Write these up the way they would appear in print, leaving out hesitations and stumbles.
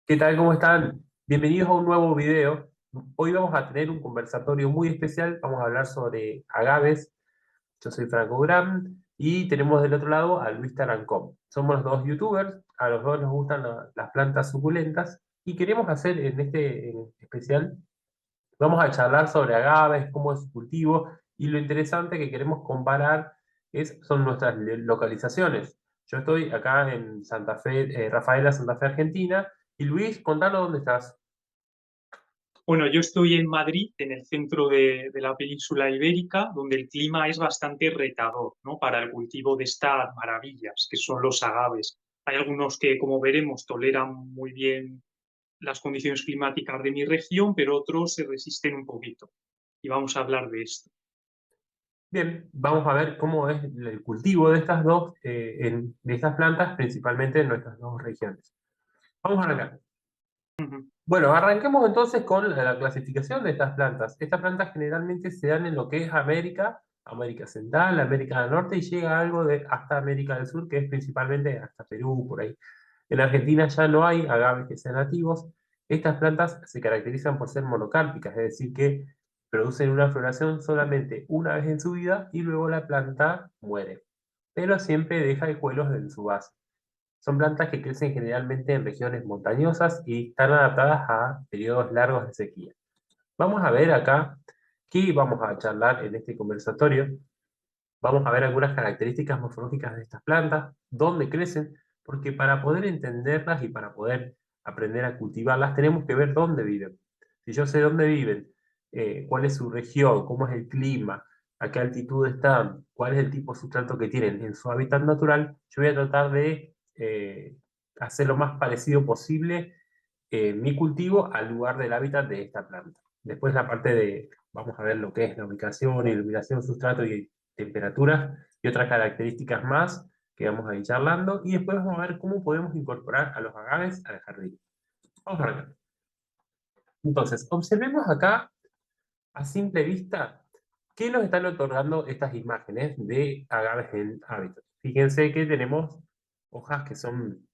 ¿Qué tal? ¿Cómo están? Bienvenidos a un nuevo video. Hoy vamos a tener un conversatorio muy especial. Vamos a hablar sobre agaves. Yo soy Franco Gram y tenemos del otro lado a Luis Tarancón. Somos los dos youtubers, a los dos nos gustan las plantas suculentas y queremos hacer en este en especial, vamos a charlar sobre agaves, cómo es su cultivo y lo interesante que queremos comparar son nuestras localizaciones. Yo estoy acá en Santa Fe, Rafaela, Santa Fe, Argentina. Y Luis, contanos dónde estás. Bueno, yo estoy en Madrid, en el centro de la península ibérica, donde el clima es bastante retador, ¿no? Para el cultivo de estas maravillas, que son los agaves. Hay algunos que, como veremos, toleran muy bien las condiciones climáticas de mi región, pero otros se resisten un poquito. Y vamos a hablar de esto. Bien, vamos a ver cómo es el cultivo de estas dos, de estas plantas, principalmente en nuestras dos regiones. Vamos a arrancar. Ujú. Bueno, arranquemos entonces con la clasificación de estas plantas. Estas plantas generalmente se dan en lo que es América, América Central, América del Norte y llega algo de hasta América del Sur, que es principalmente hasta Perú, por ahí. En Argentina ya no hay agaves que sean nativos. Estas plantas se caracterizan por ser monocálpicas, es decir, que producen una floración solamente una vez en su vida y luego la planta muere, pero siempre deja escuelos en su base. Son plantas que crecen generalmente en regiones montañosas y están adaptadas a periodos largos de sequía. Vamos a ver acá qué vamos a charlar en este conversatorio. Vamos a ver algunas características morfológicas de estas plantas, dónde crecen, porque para poder entenderlas y para poder aprender a cultivarlas tenemos que ver dónde viven. Si yo sé dónde viven, cuál es su región, cómo es el clima, a qué altitud están, cuál es el tipo de sustrato que tienen en su hábitat natural, yo voy a tratar de hacer lo más parecido posible mi cultivo al lugar del hábitat de esta planta. Después la parte de, vamos a ver lo que es la ubicación, iluminación, sustrato y temperaturas y otras características más que vamos a ir charlando. Y después vamos a ver cómo podemos incorporar a los agaves al jardín. Vamos a ver. Entonces, observemos acá a simple vista qué nos están otorgando estas imágenes de agaves en hábitat. Fíjense que tenemos hojas que son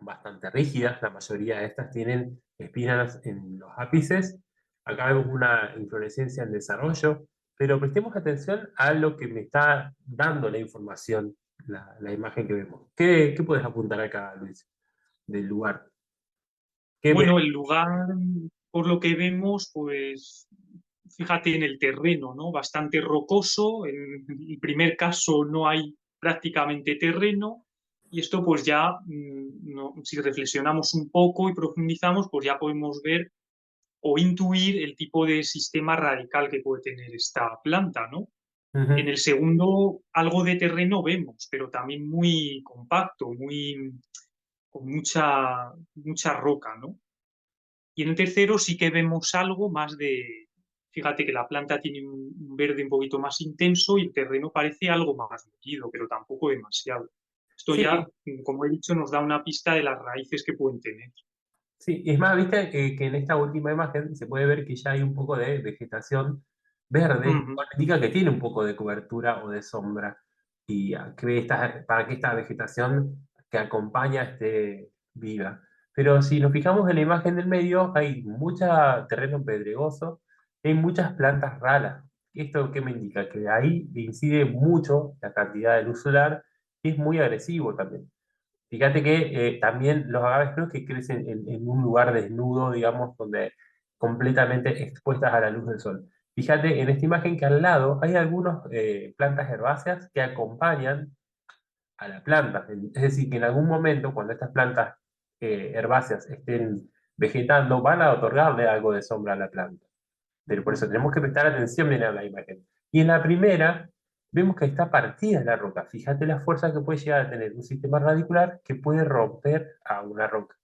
bastante rígidas, la mayoría de estas tienen espinas en los ápices. Acá vemos una inflorescencia en desarrollo, pero prestemos atención a lo que me está dando la información, la imagen que vemos. ¿Qué puedes apuntar acá, Luis, del lugar? ¿Qué ves? Bueno, el lugar, por lo que vemos, pues fíjate en el terreno, ¿no? Bastante rocoso. En el primer caso no hay prácticamente terreno. Y esto pues ya, si reflexionamos un poco y profundizamos, pues ya podemos ver o intuir el tipo de sistema radical que puede tener esta planta, ¿no? En Ujú. el segundo, algo de terreno vemos, pero también muy compacto, con mucha roca, ¿no? Y en el tercero sí que vemos algo más fíjate que la planta tiene un verde un poquito más intenso y el terreno parece algo más metido, pero tampoco demasiado. Esto ya, Sí, como he dicho, nos da una pista de las raíces que pueden tener. sí, es más, viste que en esta última imagen se puede ver que ya hay un poco de vegetación verde, lo Ujú. cual indica que tiene un poco de cobertura o de sombra. Y para que esta vegetación que acompaña esté viva. Pero si nos fijamos en la imagen del medio, hay mucho terreno pedregoso, hay muchas plantas raras. ¿Esto qué me indica? Que ahí incide mucho la cantidad de luz solar y es muy agresivo también. Fíjate que también los agaves creo que crecen en un lugar desnudo, digamos, donde completamente expuestas a la luz del sol. Fíjate en esta imagen que al lado hay algunas plantas herbáceas que acompañan a la planta. Es decir, que en algún momento, cuando estas plantas herbáceas estén vegetando, van a otorgarle algo de sombra a la planta. Pero por eso tenemos que prestar atención bien a la imagen. Y en la primera, vemos que está partida la roca. Fíjate la fuerza que puede llegar a tener un sistema radicular que puede romper a una roca.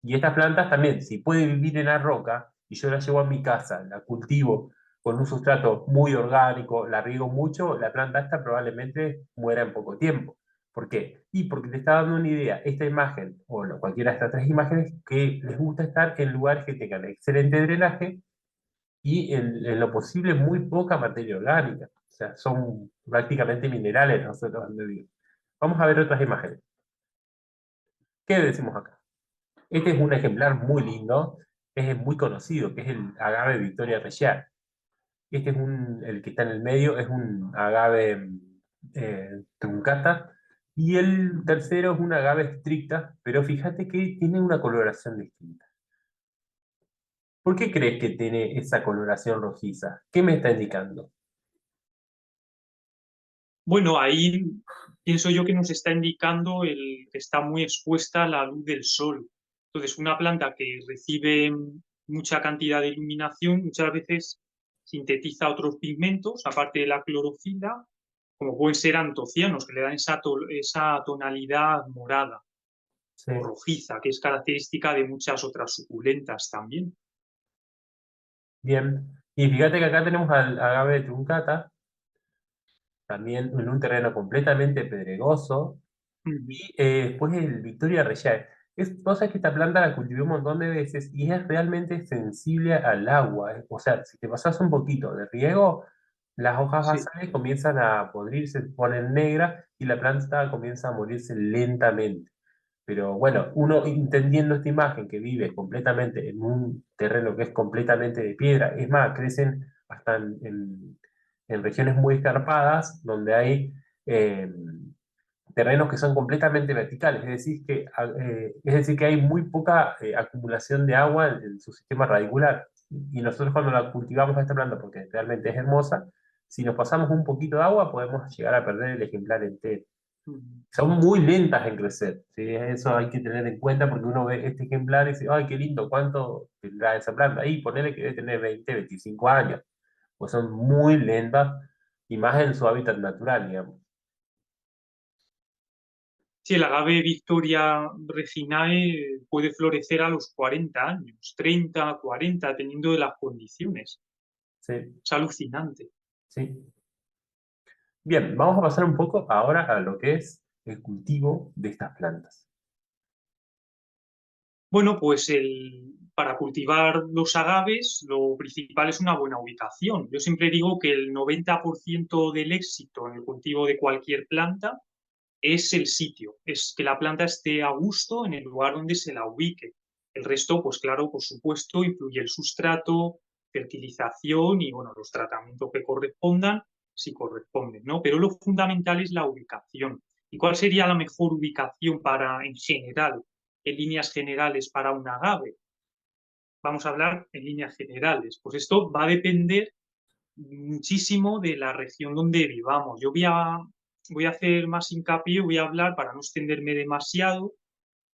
Y estas plantas también, si puede vivir en la roca, y yo la llevo a mi casa, la cultivo con un sustrato muy orgánico, la riego mucho, la planta esta probablemente muera en poco tiempo. ¿Por qué? Y porque te está dando una idea, esta imagen, o cualquiera de estas tres imágenes, que les gusta estar en lugares que tengan excelente drenaje y en lo posible muy poca materia orgánica. O sea, son prácticamente minerales nosotros donde vivimos. Vamos a ver otras imágenes. ¿Qué decimos acá? Este es un ejemplar muy lindo, es muy conocido, que es el agave Victoria Regiar. Este es el que está en el medio, es un agave truncata. Y el tercero es un agave estricta, pero fíjate que tiene una coloración distinta. ¿Por qué crees que tiene esa coloración rojiza? ¿Qué me está indicando? Bueno, ahí pienso yo que nos está indicando que está muy expuesta a la luz del sol. Entonces, una planta que recibe mucha cantidad de iluminación muchas veces sintetiza otros pigmentos, aparte de la clorofila, como pueden ser antocianos, que le dan esa tonalidad morada Sí, o rojiza, que es característica de muchas otras suculentas también. bien. Y fíjate que acá tenemos al agave truncata, también en un terreno completamente pedregoso. Ujú. Y después el Victoria Regiar. Vos sabés que esta planta la cultivé un montón de veces y es realmente sensible al agua. O sea, si te pasas un poquito de riego, las hojas Sí. basales comienzan a podrirse, se ponen negras y la planta comienza a morirse lentamente. Pero bueno, uno entendiendo esta imagen que vive completamente en un terreno que es completamente de piedra, es más, crecen hasta en regiones muy escarpadas donde hay eh, terrenos que son completamente verticales, es decir, que hay muy poca acumulación de agua en su sistema radicular. Y nosotros cuando la cultivamos a esta planta, porque realmente es hermosa, si nos pasamos un poquito de agua podemos llegar a perder el ejemplar entero. Ujú. Son muy lentas en crecer, ¿sí? Eso hay que tener en cuenta porque uno ve este ejemplar y dice, ay, qué lindo, ¿cuánto tendrá esa planta? Y ponele que debe tener 20, 25 años, pues son muy lentas y más en su hábitat natural, digamos. Sí, el agave Victoria Reginae puede florecer a los 40 años, 30, 40, dependiendo de las condiciones. Sí, Es alucinante. sí. Bien, vamos a pasar un poco ahora a lo que es el cultivo de estas plantas. Bueno, pues para cultivar los agaves lo principal es una buena ubicación. Yo siempre digo que el 90% del éxito en el cultivo de cualquier planta es el sitio, es que la planta esté a gusto en el lugar donde se la ubique. El resto, pues claro, por supuesto, influye el sustrato, fertilización y bueno, los tratamientos que correspondan, si corresponden, ¿no? Pero lo fundamental es la ubicación. ¿Y cuál sería la mejor ubicación en general, en líneas generales para un agave? Vamos a hablar en líneas generales. Pues esto va a depender muchísimo de la región donde vivamos. Voy a hacer más hincapié, voy a hablar para no extenderme demasiado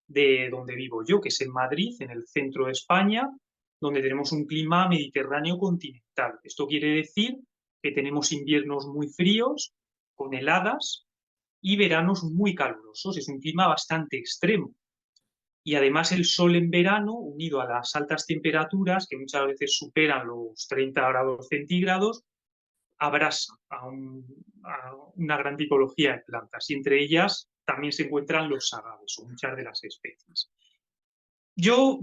de donde vivo yo, que es en Madrid, en el centro de España, donde tenemos un clima mediterráneo continental. Esto quiere decir que tenemos inviernos muy fríos, con heladas, y veranos muy calurosos. Es un clima bastante extremo. Y además el sol en verano, unido a las altas temperaturas, que muchas veces superan los 30 grados centígrados, abrasa a una gran tipología de plantas y entre ellas también se encuentran los agaves o muchas de las especies. Yo,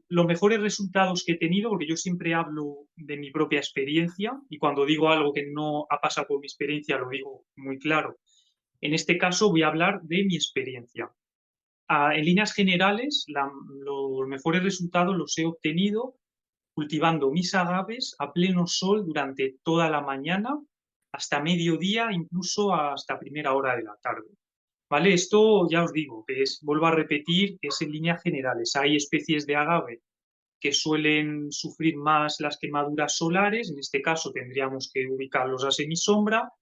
los mejores resultados que he tenido, porque yo siempre hablo de mi propia experiencia y cuando digo algo que no ha pasado por mi experiencia lo digo muy claro. En este caso voy a hablar de mi experiencia. En líneas generales, los mejores resultados los he obtenido cultivando mis agaves a pleno sol durante toda la mañana, hasta mediodía, incluso hasta primera hora de la tarde. ¿Vale? Esto ya os digo, vuelvo a repetir, que es en líneas generales. Hay especies de agave que suelen sufrir más las quemaduras solares, en este caso tendríamos que ubicarlos a semisombra,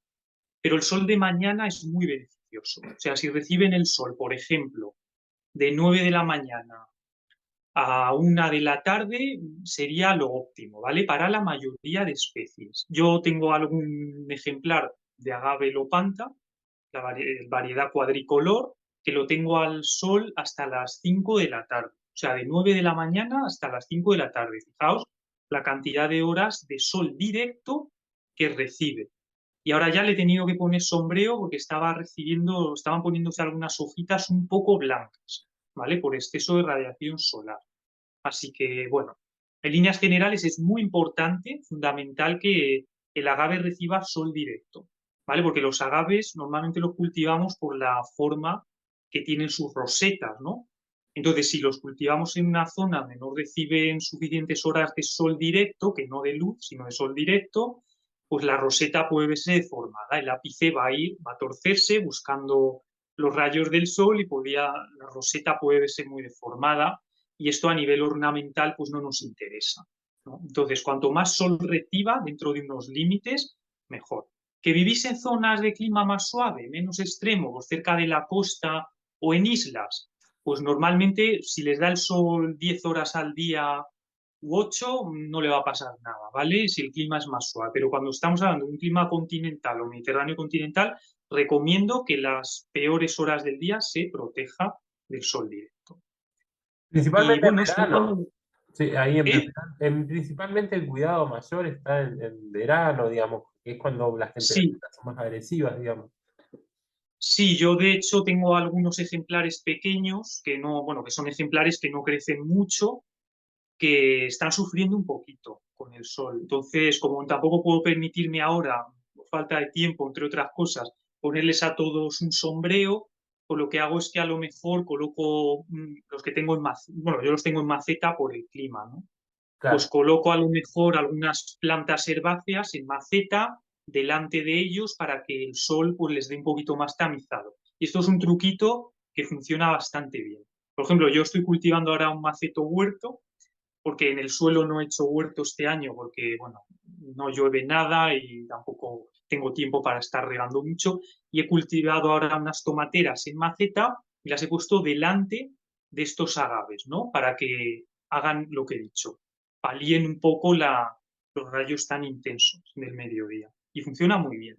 pero el sol de mañana es muy beneficioso. O sea, si reciben el sol, por ejemplo, de 9 de la mañana a 1 de la tarde sería lo óptimo, ¿vale? Para la mayoría de especies. Yo tengo algún ejemplar de agave lopanta, variedad cuadricolor, que lo tengo al sol hasta las 5 de la tarde. O sea, de 9 de la mañana hasta las 5 de la tarde. Fijaos la cantidad de horas de sol directo que recibe. Y ahora ya le he tenido que poner sombrero porque estaban poniéndose algunas hojitas un poco blancas, ¿vale? Por exceso de radiación solar. Así que, bueno, en líneas generales es muy importante, fundamental que el agave reciba sol directo, ¿vale? Porque los agaves normalmente los cultivamos por la forma que tienen sus rosetas, ¿no? Entonces, si los cultivamos en una zona donde no reciben suficientes horas de sol directo, que no de luz, sino de sol directo, pues la roseta puede verse deformada. El ápice va a torcerse buscando los rayos del sol y la roseta puede verse muy deformada y esto a nivel ornamental pues no nos interesa, ¿no? Entonces, cuanto más sol reciba dentro de unos límites, mejor. Que vivís en zonas de clima más suave, menos extremo, o cerca de la costa o en islas, pues normalmente si les da el sol 10 horas al día u 8 no le va a pasar nada, ¿vale? Si el clima es más suave. Pero cuando estamos hablando de un clima continental o mediterráneo continental, recomiendo que las peores horas del día se proteja del sol directo. Y Principalmente en bueno, esto verano. cuando... Sí, ahí ¿Eh? principalmente el cuidado mayor está en verano, digamos, que es cuando las Sí, temperaturas son más agresivas, digamos. sí, yo de hecho tengo algunos ejemplares pequeños que no, bueno, que son ejemplares que no crecen mucho, que están sufriendo un poquito con el sol. Entonces, como tampoco puedo permitirme ahora, por falta de tiempo, entre otras cosas, ponerles a todos un sombrero, pues lo que hago es que a lo mejor coloco los que tengo en maceta, bueno, yo los tengo en maceta por el clima, ¿no? Pues Claro, coloco a lo mejor algunas plantas herbáceas en maceta delante de ellos para que el sol pues les dé un poquito más tamizado. Y esto es un truquito que funciona bastante bien. Por ejemplo, yo estoy cultivando ahora un maceto huerto porque en el suelo no he hecho huerto este año porque, bueno, no llueve nada y tampoco tengo tiempo para estar regando mucho. Y he cultivado ahora unas tomateras en maceta y las he puesto delante de estos agaves, ¿no? Para que hagan lo que he dicho, palíen un poco los rayos tan intensos del mediodía. Y funciona muy bien.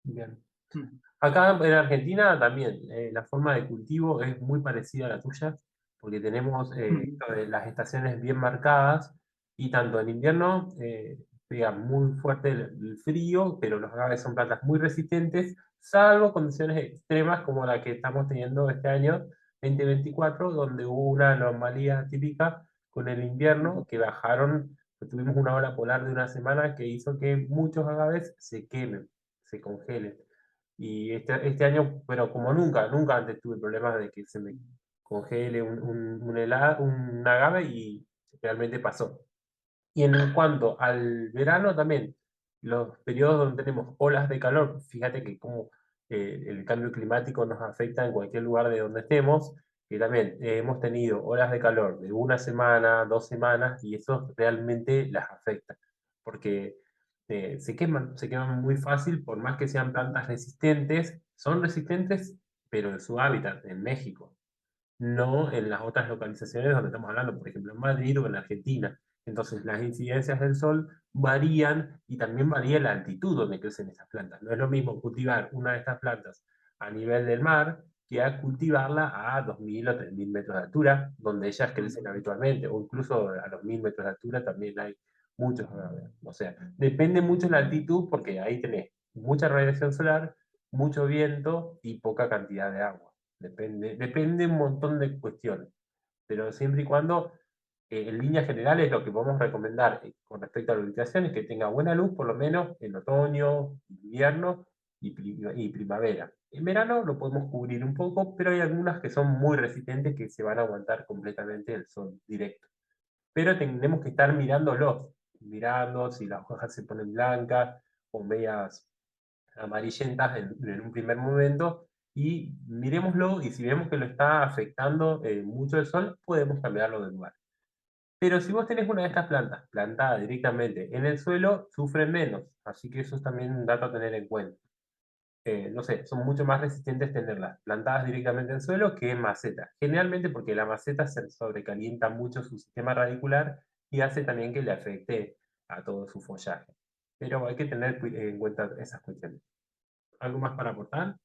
bien. Mm. Acá en Argentina también la forma de cultivo es muy parecida a la tuya, porque tenemos Mm. esto de las estaciones bien marcadas y tanto en invierno pega muy fuerte el frío, pero los agaves son plantas muy resistentes, salvo condiciones extremas como la que estamos teniendo este año 2024, donde hubo una anomalía típica con el invierno que bajaron, que tuvimos una ola polar de una semana que hizo que muchos agaves se quemen, se congelen. Y este año, pero como nunca, nunca antes tuve problemas de que se me congele un agave y realmente pasó. Y en cuanto al verano también, los periodos donde tenemos olas de calor, fíjate que como el cambio climático nos afecta en cualquier lugar de donde estemos, que también hemos tenido olas de calor de una semana, 2 semanas, y eso realmente las afecta, porque se queman muy fácil, por más que sean plantas resistentes, son resistentes, pero en su hábitat, en México no en las otras localizaciones donde estamos hablando, por ejemplo en Madrid o en Argentina. Entonces las incidencias del sol varían y también varía la altitud donde crecen estas plantas. No es lo mismo cultivar una de estas plantas a nivel del mar que a cultivarla a 2.000 o 3.000 metros de altura, donde ellas crecen Mm. habitualmente, o incluso a los 1.000 metros de altura también hay muchos agaves. O sea, depende mucho la altitud porque ahí tenés mucha radiación solar, mucho viento y poca cantidad de agua. Depende un montón de cuestiones, pero siempre y cuando, en líneas generales, lo que podemos recomendar con respecto a la ubicación es que tenga buena luz, por lo menos en otoño, invierno y primavera. En verano lo podemos cubrir un poco, pero hay algunas que son muy resistentes que se van a aguantar completamente el sol directo. Pero tenemos que estar mirando si las hojas se ponen blancas o medias amarillentas en un primer momento y miremoslo y si vemos que lo está afectando mucho el sol, podemos cambiarlo de lugar. Pero si vos tenés una de estas plantas plantada directamente en el suelo, sufren menos, así que eso es también un dato a tener en cuenta. No sé, son mucho más resistentes tenerlas plantadas directamente en el suelo que en maceta. Generalmente porque la maceta se sobrecalienta mucho su sistema radicular y hace también que le afecte a todo su follaje. Pero hay que tener en cuenta esas cuestiones. ¿Algo más para aportar?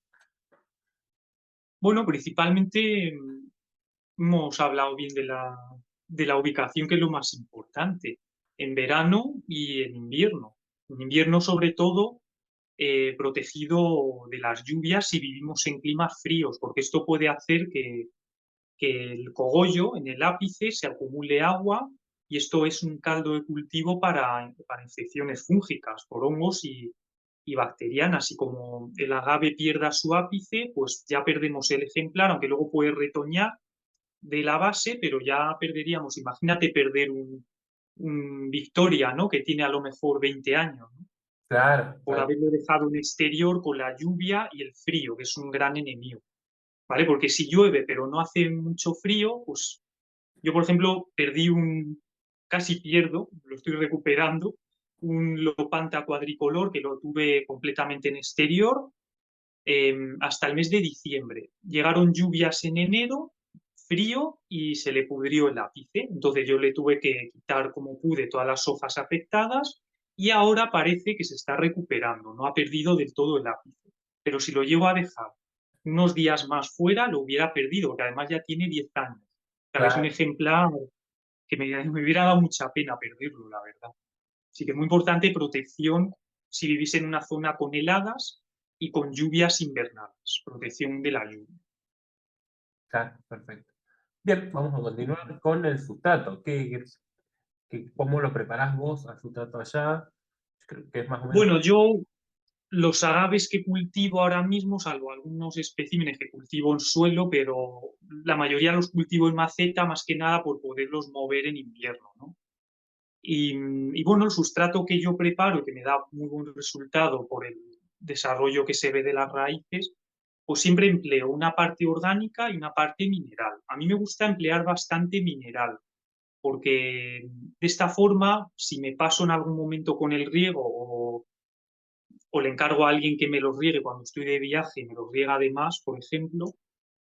Bueno, principalmente hemos hablado bien de la ubicación, que es lo más importante, en verano y en invierno. En invierno, sobre todo, protegido de las lluvias si vivimos en climas fríos, porque esto puede hacer que el cogollo en el ápice se acumule agua y esto es un caldo de cultivo para infecciones fúngicas por hongos y bacterianas. Y como el agave pierda su ápice, pues ya perdemos el ejemplar, aunque luego puede retoñar, de la base, pero ya perderíamos, imagínate perder un Victoria, ¿no? Que tiene a lo mejor 20 años, ¿no? Claro, Por haberlo dejado en exterior con la lluvia y el frío, que es un gran enemigo, ¿vale? Porque si llueve pero no hace mucho frío, pues yo, por ejemplo, casi pierdo, lo estoy recuperando, un Lopanta cuadricolor que lo tuve completamente en exterior hasta el mes de diciembre. Llegaron lluvias en enero, frío y se le pudrió el ápice. Entonces yo le tuve que quitar como pude todas las hojas afectadas y ahora parece que se está recuperando, no ha perdido del todo el ápice. Pero si lo llevo a dejar unos días más fuera, lo hubiera perdido, porque además ya tiene 10 años. O sea, es un claro. ejemplar que me hubiera dado mucha pena perderlo, la verdad. Así que es muy importante protección si vivís en una zona con heladas y con lluvias invernales, protección de la lluvia. Claro, perfecto. Bien, vamos a continuar con el sustrato. ¿Cómo lo preparás vos al sustrato allá? Creo que es más o menos. Bueno, yo los agaves que cultivo ahora mismo, salvo algunos especímenes que cultivo en suelo, pero la mayoría los cultivo en maceta, más que nada por poderlos mover en invierno, ¿no? Y bueno, el sustrato que yo preparo, que me da muy buen resultado por el desarrollo que se ve de las raíces, pues siempre empleo una parte orgánica y una parte mineral. A mí me gusta emplear bastante mineral, porque de esta forma, si me paso en algún momento con el riego o le encargo a alguien que me los riegue cuando estoy de viaje y me los riega de más, por ejemplo,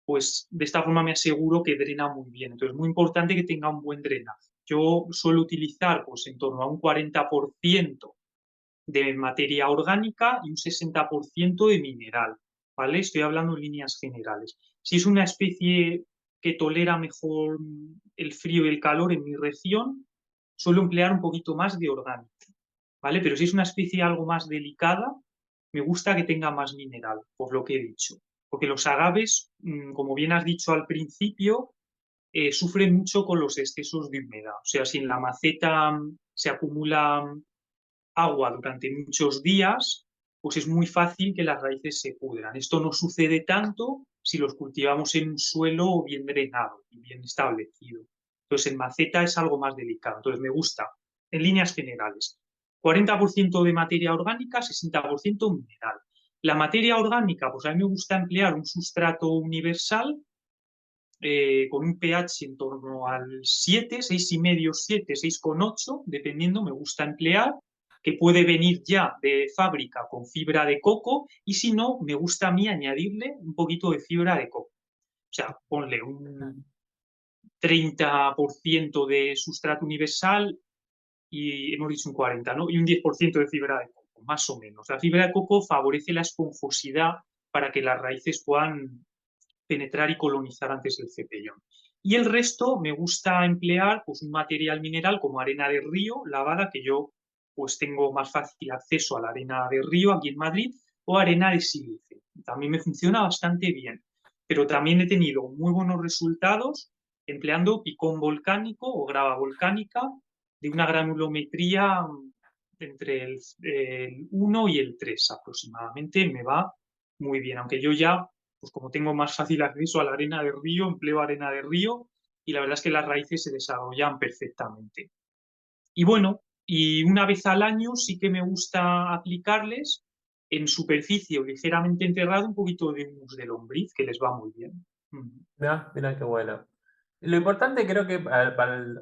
pues de esta forma me aseguro que drena muy bien. Entonces es muy importante que tenga un buen drenaje. Yo suelo utilizar pues en torno a un 40% de materia orgánica y un 60% de mineral, ¿vale? Estoy hablando en líneas generales. Si es una especie que tolera mejor el frío y el calor en mi región, suelo emplear un poquito más de orgánico, ¿vale? Pero si es una especie algo más delicada, me gusta que tenga más mineral, por lo que he dicho. Porque los agaves, como bien has dicho al principio, sufren mucho con los excesos de humedad. O sea, si en la maceta se acumula agua durante muchos días, pues es muy fácil que las raíces se pudran. Esto no sucede tanto si los cultivamos en un suelo bien drenado y bien establecido. Entonces, en maceta es algo más delicado. Entonces, me gusta, en líneas generales, 40% de materia orgánica, 60% mineral. La materia orgánica, pues a mí me gusta emplear un sustrato universal con un pH en torno al 7, 6,5, 7, 6,8, dependiendo, me gusta emplear, que puede venir ya de fábrica con fibra de coco y si no, me gusta a mí añadirle un poquito de fibra de coco. O sea, ponle un 30% de sustrato universal y hemos dicho un 40, ¿no? Y un 10% de fibra de coco, más o menos. La fibra de coco favorece la esponjosidad para que las raíces puedan penetrar y colonizar antes del cepellón. Y el resto me gusta emplear pues, un material mineral como arena de río lavada, que yo pues tengo más fácil acceso a la arena de río aquí en Madrid, o arena de sílice. También me funciona bastante bien. Pero también he tenido muy buenos resultados empleando picón volcánico o grava volcánica de una granulometría entre el 1 y el 3 aproximadamente. Me va muy bien, aunque yo ya pues como tengo más fácil acceso a la arena de río, empleo arena de río y la verdad es que las raíces se desarrollan perfectamente. Y bueno, y una vez al año sí que me gusta aplicarles en superficie o ligeramente enterrado un poquito de humus de lombriz, que les va muy bien. Mira, mira qué bueno. Lo importante creo que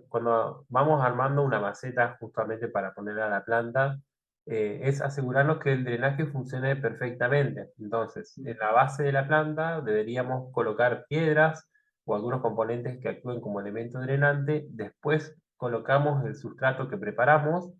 cuando vamos armando una maceta justamente para poner a la planta, es asegurarnos que el drenaje funcione perfectamente. Entonces, en la base de la planta deberíamos colocar piedras o algunos componentes que actúen como elemento drenante. Después colocamos el sustrato que preparamos,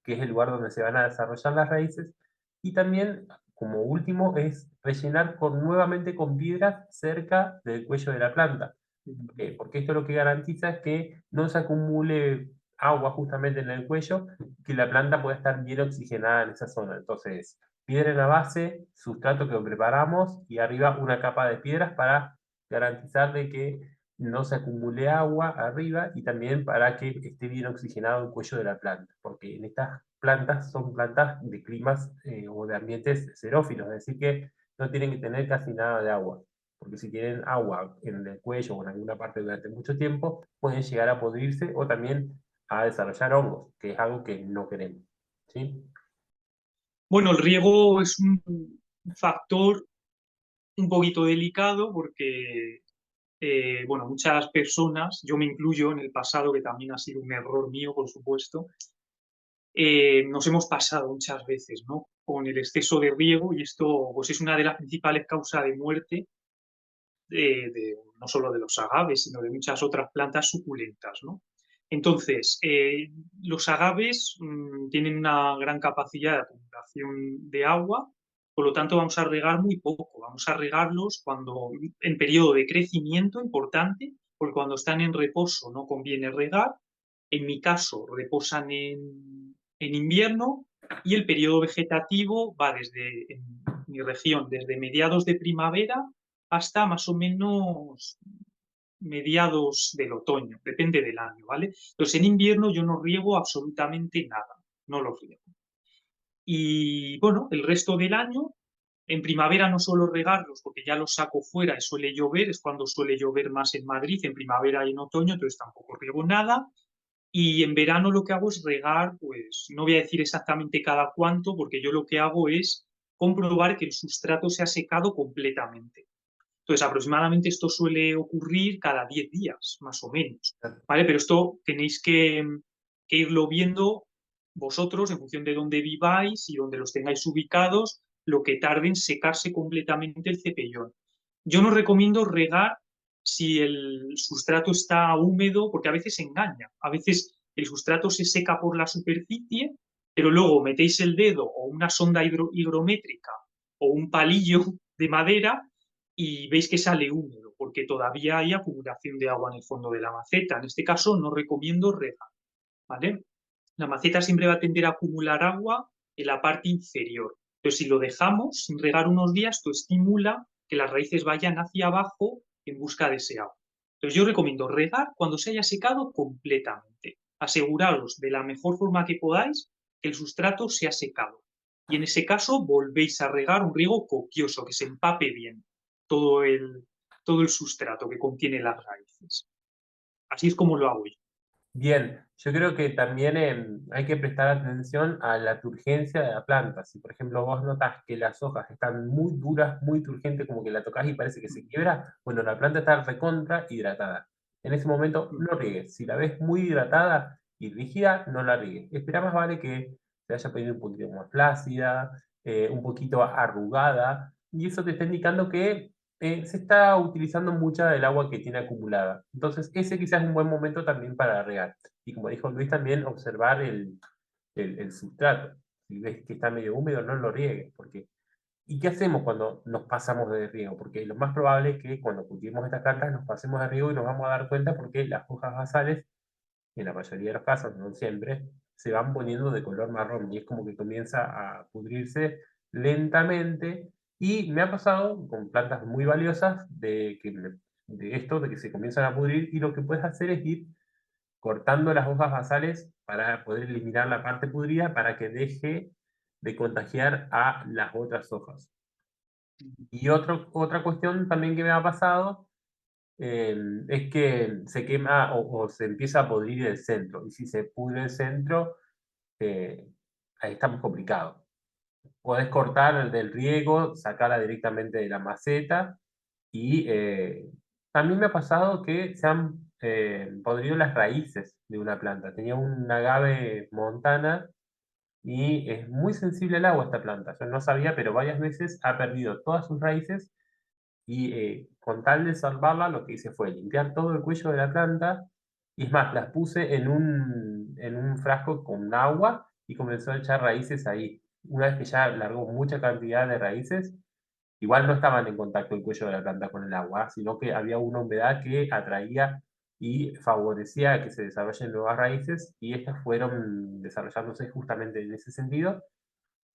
que es el lugar donde se van a desarrollar las raíces. Y también, como último, es rellenar nuevamente con piedras cerca del cuello de la planta. ¿Por qué? Porque esto lo que garantiza es que no se acumule agua justamente en el cuello, que la planta pueda estar bien oxigenada en esa zona. Entonces, piedra en la base, sustrato que preparamos y arriba una capa de piedras para garantizar de que no se acumule agua arriba y también para que esté bien oxigenado el cuello de la planta, porque en estas plantas son plantas de climas o de ambientes xerófilos, es decir, que no tienen que tener casi nada de agua. porque si tienen agua en el cuello o en alguna parte durante mucho tiempo, pueden llegar a podrirse o también a desarrollar hongos, que es algo que no queremos. ¿Sí? Bueno, el riego es un factor un poquito delicado porque, bueno, muchas personas, yo me incluyo en el pasado, que también ha sido un error mío, por supuesto, nos hemos pasado muchas veces, ¿no? Con el exceso de riego y esto, pues, es una de las principales causas de muerte no solo de los agaves, sino de muchas otras plantas suculentas, ¿no? Entonces, los agaves tienen una gran capacidad de acumulación de agua, por lo tanto vamos a regar muy poco, vamos a regarlos cuando en periodo de crecimiento importante, porque cuando están en reposo no conviene regar. En mi caso, reposan en invierno y el periodo vegetativo va desde, en mi región, desde mediados de primavera hasta más o menos mediados del otoño, depende del año, ¿vale? Entonces en invierno yo no riego absolutamente nada, no lo riego. Y bueno, el resto del año, en primavera no suelo regarlos porque ya los saco fuera y suele llover, es cuando suele llover más en Madrid, en primavera y en otoño, entonces tampoco riego nada. Y en verano lo que hago es regar, pues no voy a decir exactamente cada cuánto, porque yo lo que hago es comprobar que el sustrato se ha secado completamente. Entonces, aproximadamente esto suele ocurrir cada 10 días, más o menos, ¿vale? Pero esto tenéis que irlo viendo vosotros en función de dónde viváis y donde los tengáis ubicados, lo que tarde en secarse completamente el cepellón. Yo no recomiendo regar si el sustrato está húmedo, porque a veces engaña. A veces el sustrato se seca por la superficie, pero luego metéis el dedo o una sonda higrométrica o un palillo de madera y veis que sale húmedo, porque todavía hay acumulación de agua en el fondo de la maceta. En este caso no recomiendo regar, ¿vale? La maceta siempre va a tender a acumular agua en la parte inferior. Pero si lo dejamos sin regar unos días, esto estimula que las raíces vayan hacia abajo en busca de ese agua. Entonces yo recomiendo regar cuando se haya secado completamente. Aseguraros de la mejor forma que podáis que el sustrato se ha secado. Y en ese caso volvéis a regar un riego copioso, que se empape bien todo el, todo el sustrato que contiene las raíces. Así es como lo hago yo. Bien, yo creo que también hay que prestar atención a la turgencia de la planta. Si, por ejemplo, vos notas que las hojas están muy duras, muy turgentes, como que la tocas y parece que se quiebra, bueno, la planta está recontra hidratada. En ese momento no riegues. Si la ves muy hidratada y rígida, no la riegues. Espera más vale que se vaya poniendo un poquito más flácida, un poquito arrugada, y eso te está indicando que se está utilizando mucha del agua que tiene acumulada. Entonces, ese quizás es un buen momento también para regar. Y como dijo Luis, también observar el sustrato. Si ves que está medio húmedo, no lo riegues. Porque, ¿y qué hacemos cuando nos pasamos de riego? Porque lo más probable es que cuando cultivemos estas plantas nos pasemos de riego y nos vamos a dar cuenta porque las hojas basales, en la mayoría de los casos, no siempre, se van poniendo de color marrón y es como que comienza a pudrirse lentamente. Y me ha pasado con plantas muy valiosas de esto, de que se comienzan a pudrir y lo que puedes hacer es ir cortando las hojas basales para poder eliminar la parte pudrida para que deje de contagiar a las otras hojas. Y otra cuestión también que me ha pasado es que se quema o se empieza a podrir el centro. Y si se pudre el centro, eh, ahí estamos complicados. Podés cortar del riego, sacarla directamente de la maceta y también me ha pasado que se han podrido las raíces de una planta. Tenía un agave montana y es muy sensible al agua esta planta. Yo no sabía, pero varias veces ha perdido todas sus raíces y con tal de salvarla, lo que hice fue limpiar todo el cuello de la planta. Y es más, las puse en un frasco con agua y comenzó a echar raíces ahí. Una vez que ya largó mucha cantidad de raíces, igual no estaban en contacto el cuello de la planta con el agua, sino que había una humedad que atraía y favorecía que se desarrollen nuevas raíces y estas fueron desarrollándose justamente en ese sentido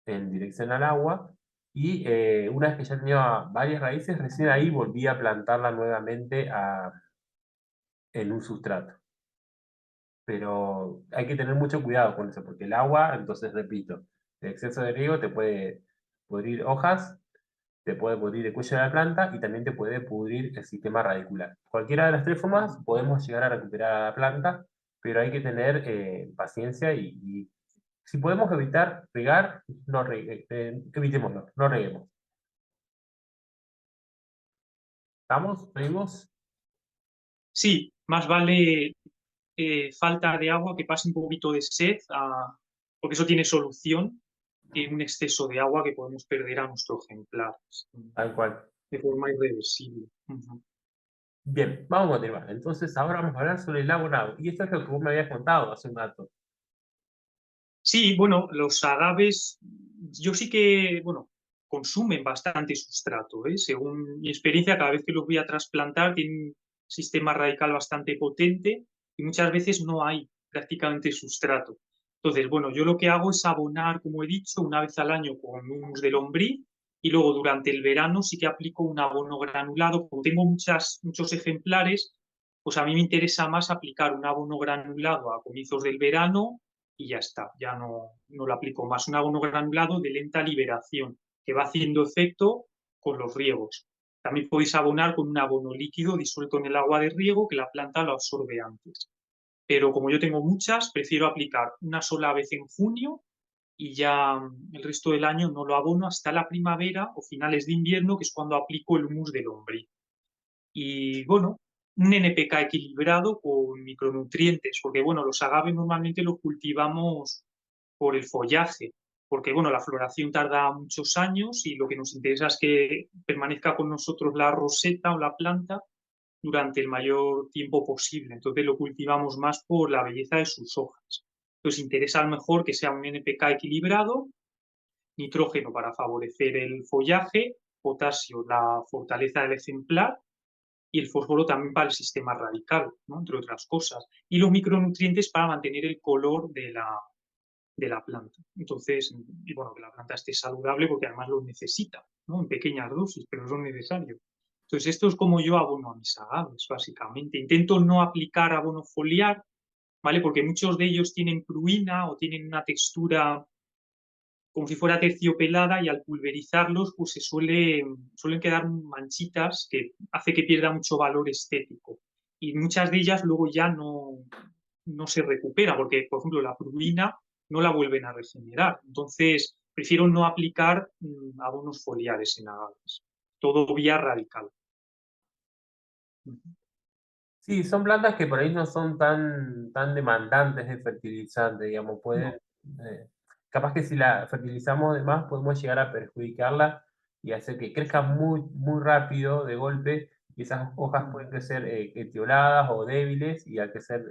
en dirección al agua. Y una vez que ya tenía varias raíces, recién ahí volví a plantarla nuevamente en un sustrato. Pero hay que tener mucho cuidado con eso, porque el agua, entonces repito, el exceso de riego te puede pudrir hojas te puede pudrir el cuello de la planta y también te puede pudrir el sistema radicular. Cualquiera de las tres formas podemos llegar a recuperar a la planta, pero hay que tener paciencia y si podemos evitar regar, evitémoslo, no reguemos. ¿Estamos? ¿Seguimos? Sí, más vale falta de agua que pase un poquito de sed, porque eso tiene solución, que un exceso de agua que podemos perder a nuestro ejemplar Tal cual. de forma irreversible. Ujú. Bien, vamos a continuar. Entonces, ahora vamos a hablar sobre el abonado. Y esto es lo que vos me habías contado hace un rato. Sí, bueno, los agaves, yo sí que, bueno, consumen bastante sustrato, ¿eh? Según mi experiencia, cada vez que los voy a trasplantar, tienen un sistema radical bastante potente y muchas veces no hay prácticamente sustrato. Entonces, bueno, yo lo que hago es abonar, como he dicho, una vez al año con humus de lombriz y luego durante el verano sí que aplico un abono granulado. Como tengo muchos ejemplares, pues a mí me interesa más aplicar un abono granulado a comienzos del verano y ya está, ya no lo aplico más. Un abono granulado de lenta liberación que va haciendo efecto con los riegos. También podéis abonar con un abono líquido disuelto en el agua de riego que la planta lo absorbe antes. Pero como yo tengo muchas, prefiero aplicar una sola vez en junio y ya el resto del año no lo abono hasta la primavera o finales de invierno, que es cuando aplico el humus del hombre. Y bueno, un NPK equilibrado con micronutrientes, porque bueno, los agaves normalmente los cultivamos por el follaje, porque bueno, la floración tarda muchos años y lo que nos interesa es que permanezca con nosotros la roseta o la planta durante el mayor tiempo posible. Entonces lo cultivamos más por la belleza de sus hojas. Entonces interesa a lo mejor que sea un NPK equilibrado, nitrógeno para favorecer el follaje, potasio, la fortaleza del ejemplar y el fósforo también para el sistema radical, ¿no? Entre otras cosas. Y los micronutrientes para mantener el color de la planta. Entonces, y bueno, que la planta esté saludable porque además lo necesita, ¿no? En pequeñas dosis, pero son necesarios. Entonces, esto es como yo abono a mis agaves, básicamente. Intento no aplicar abono foliar, ¿vale? Porque muchos de ellos tienen pruina o tienen una textura como si fuera terciopelada y al pulverizarlos pues suelen quedar manchitas que hace que pierda mucho valor estético. Y muchas de ellas luego ya no se recupera porque, por ejemplo, la purina no la vuelven a regenerar. Entonces, prefiero no aplicar abonos foliares en agaves. Todo vía radical. Sí, son plantas que por ahí no son tan demandantes de fertilizante, digamos, pueden, No. capaz que si la fertilizamos de más podemos llegar a perjudicarla y hacer que crezca muy rápido de golpe y esas hojas pueden crecer etioladas o débiles y al crecer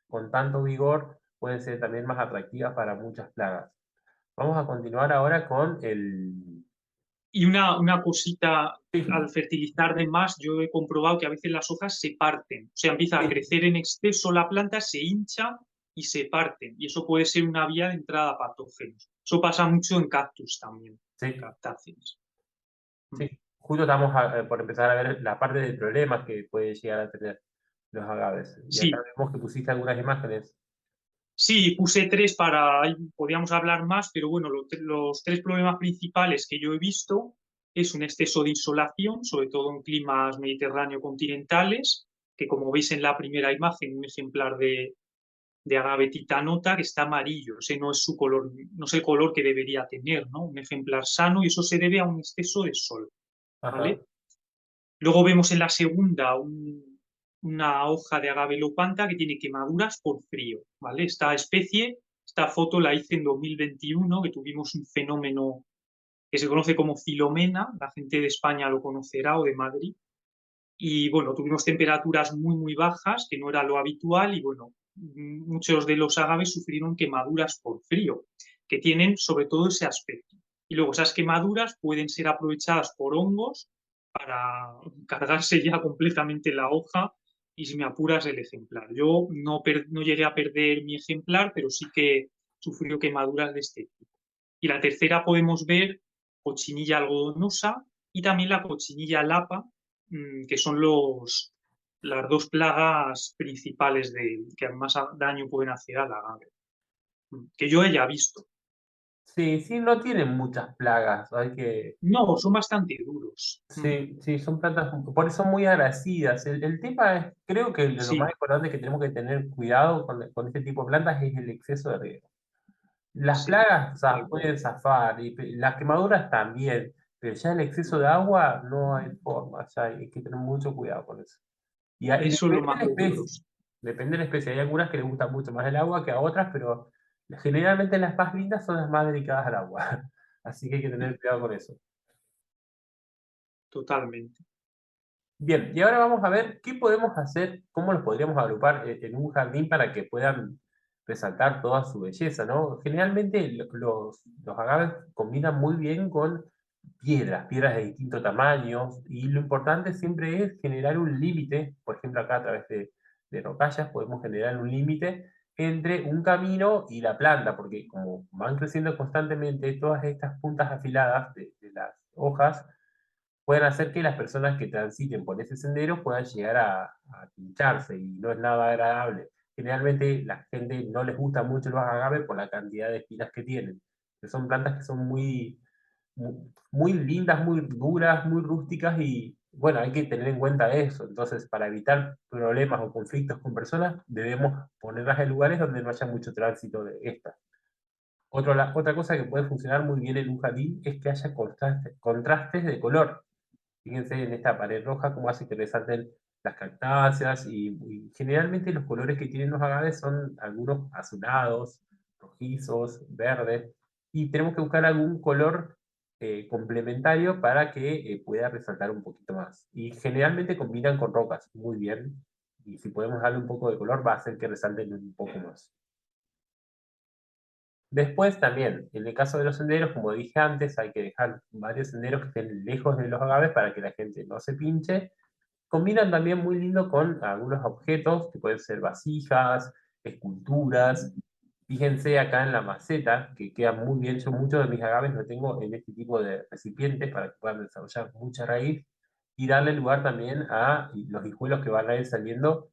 con tanto vigor pueden ser también más atractivas para muchas plagas. Vamos a continuar ahora con el... Y una cosita, Sí, al fertilizar de más, yo he comprobado que a veces las hojas se parten. O sea, empieza a sí, crecer en exceso la planta, se hincha y se parten. Y eso puede ser una vía de entrada a patógenos. Eso pasa mucho en cactus también, en sí. cactáceas. Sí, justo estamos por empezar a ver la parte de problemas que puede llegar a tener los agaves. Y acá Sí, vemos que pusiste algunas imágenes. sí, puse tres para, ahí podríamos hablar más, pero bueno, los tres problemas principales que yo he visto es un exceso de insolación, sobre todo en climas mediterráneo continentales, que como veis en la primera imagen, un ejemplar de agave titanota que está amarillo, ese no es su color, no es el color que debería tener, ¿no? Un ejemplar sano y eso se debe a un exceso de sol, Ajá. ¿vale? Luego vemos en la segunda una hoja de agave lopanta que tiene quemaduras por frío, ¿vale? Esta especie, esta foto la hice en 2021, que tuvimos un fenómeno que se conoce como Filomena, la gente de España lo conocerá o de Madrid, y bueno, tuvimos temperaturas muy bajas, que no era lo habitual, y bueno, muchos de los agaves sufrieron quemaduras por frío, que tienen sobre todo ese aspecto. Y luego esas quemaduras pueden ser aprovechadas por hongos para cargarse ya completamente la hoja y si me apuras el ejemplar. Yo no llegué a perder mi ejemplar, pero sí que sufrió quemaduras de este tipo. Y la tercera podemos ver cochinilla algodonosa y también la cochinilla lapa, que son las dos plagas principales que más daño pueden hacer al agave, que yo haya visto. Sí, sí, no tienen muchas plagas, hay que... No, son bastante duros. Sí, sí, son plantas, por eso son muy agradecidas. El tema es, creo que lo más Sí, importante que tenemos que tener cuidado con este tipo de plantas es el exceso de riego. Las sí, plagas, o de sea, acuerdo. pueden zafar, y las quemaduras también, pero ya el exceso de agua no hay forma, ya hay que tener mucho cuidado con eso. Y Eso es lo depende de más la especie, doloroso. depende de la especie. Hay algunas que les gustan mucho más el agua que a otras, pero generalmente las más lindas son las más dedicadas al agua. Así que hay que tener cuidado con eso. Totalmente. Bien, y ahora vamos a ver qué podemos hacer, cómo los podríamos agrupar en un jardín para que puedan resaltar toda su belleza, ¿no? Generalmente los agaves combinan muy bien con piedras de distintos tamaños, y lo importante siempre es generar un límite. Por ejemplo, acá a través de rocallas podemos generar un límite entre un camino y la planta, porque como van creciendo constantemente, todas estas puntas afiladas de las hojas pueden hacer que las personas que transiten por ese sendero puedan llegar a pincharse, y no es nada agradable. Generalmente la gente no les gusta mucho los agaves por la cantidad de espinas que tienen, que son plantas que son muy lindas, muy duras, muy rústicas, y bueno, hay que tener en cuenta eso. Entonces, para evitar problemas o conflictos con personas, debemos ponerlas en lugares donde no haya mucho tránsito de estas. Otra cosa que puede funcionar muy bien en un jardín es que haya contrastes de color. Fíjense en esta pared roja cómo hace que resalten las cactáceas, y generalmente los colores que tienen los agaves son algunos azulados, rojizos, verdes, y tenemos que buscar algún color complementario para que pueda resaltar un poquito más. Y generalmente combinan con rocas muy bien, y si podemos darle un poco de color va a hacer que resalten un poco más. Después también, en el caso de los senderos, como dije antes, hay que dejar varios senderos que estén lejos de los agaves para que la gente no se pinche. Combinan también muy lindo con algunos objetos que pueden ser vasijas, esculturas. Fíjense acá en la maceta, que queda muy bien. Yo muchos de mis agaves lo tengo en este tipo de recipientes para que puedan desarrollar mucha raíz, y darle lugar también a los hijuelos que van a ir saliendo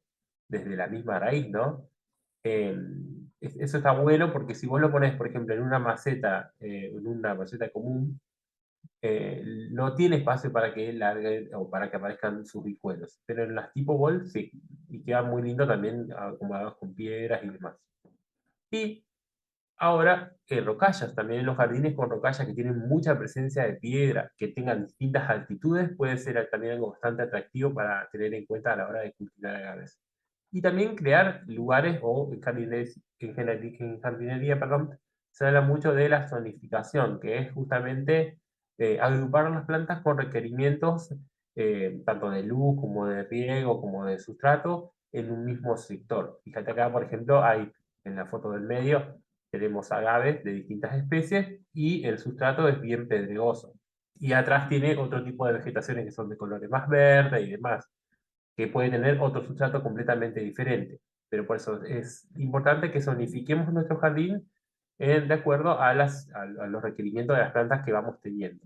desde la misma raíz, ¿no? Eh, Eso está bueno porque si vos lo pones, por ejemplo, en una maceta común, no tiene espacio para que largue o para que aparezcan sus hijuelos. Pero en las tipo bol sí, y queda muy lindo también acomodados con piedras y demás. Y ahora, rocallas, también en los jardines con rocallas que tienen mucha presencia de piedra, que tengan distintas altitudes, puede ser también algo bastante atractivo para tener en cuenta a la hora de cultivar agaves. Y también crear lugares, o en jardinería, perdón, se habla mucho de la zonificación, que es justamente agrupar las plantas con requerimientos tanto de luz como de riego como de sustrato en un mismo sector. Fíjate acá, por ejemplo, hay en la foto del medio tenemos agaves de distintas especies, y el sustrato es bien pedregoso. Y atrás tiene otro tipo de vegetaciones que son de colores más verdes y demás, que puede tener otro sustrato completamente diferente. Pero por eso es importante que zonifiquemos nuestro jardín de acuerdo a los requerimientos de las plantas que vamos teniendo.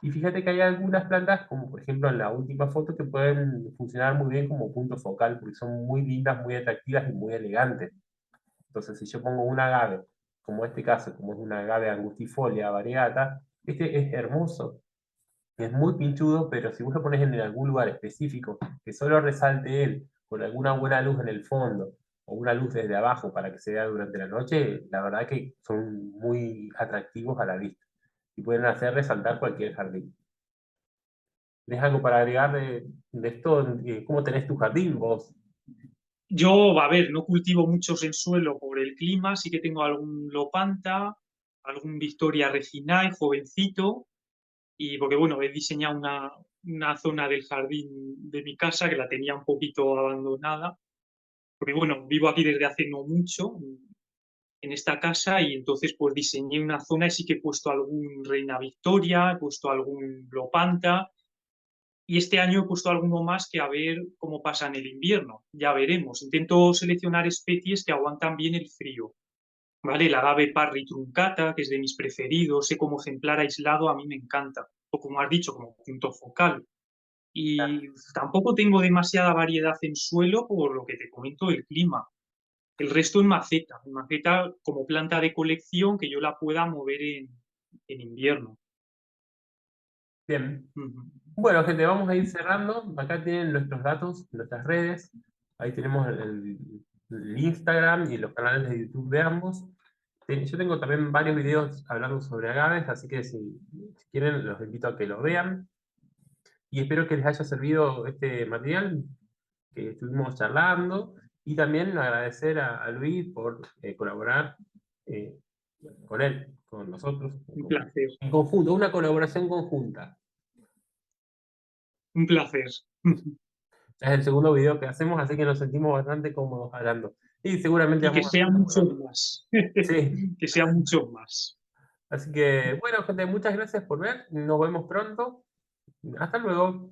Y fíjate que hay algunas plantas, como por ejemplo en la última foto, que pueden funcionar muy bien como punto focal, porque son muy lindas, muy atractivas y muy elegantes. Entonces, si yo pongo un agave, como este caso, como es un agave angustifolia variegata, este es hermoso, es muy pinchudo, pero si vos lo pones en algún lugar específico, que solo resalte él, con alguna buena luz en el fondo, o una luz desde abajo para que se vea durante la noche, la verdad que son muy atractivos a la vista y pueden hacer resaltar cualquier jardín. ¿Tienes algo para agregar de esto? ¿Cómo tenés tu jardín vos? Yo, a ver, no cultivo muchos en suelo por el clima, sí que tengo algún Lopanta, algún Victoria Reginae, jovencito, y porque bueno, he diseñado una zona del jardín de mi casa que la tenía un poquito abandonada, porque bueno, vivo aquí desde hace no mucho en esta casa y entonces pues diseñé una zona y sí que he puesto algún Reina Victoria, he puesto algún Lopanta y este año he puesto alguno más que a ver cómo pasa en el invierno, ya veremos. Intento seleccionar especies que aguantan bien el frío. ¿Vale? El agave parry truncata, que es de mis preferidos, sé como ejemplar aislado, a mí me encanta. O como has dicho, como punto focal. Y tampoco tengo demasiada variedad en suelo por lo que te comento del clima. El resto en maceta como planta de colección que yo la pueda mover en invierno. Bien. Ujú. Bueno, gente, vamos a ir cerrando. Acá tienen nuestros datos, nuestras redes. Ahí tenemos el Instagram y los canales de YouTube de ambos. Yo tengo también varios videos hablando sobre agaves, así que si quieren los invito a que lo vean. Y espero que les haya servido este material que estuvimos charlando. Y también agradecer a Luis por colaborar eh, con él, con nosotros, Un placer, en conjunto, una colaboración conjunta. un placer. Es el segundo video que hacemos, así que nos sentimos bastante cómodos hablando. Y seguramente Y que vamos a hacer sean otro. muchos más. Sí, Que sean muchos más. así que bueno, gente, muchas gracias por ver. Nos vemos pronto. Hasta luego.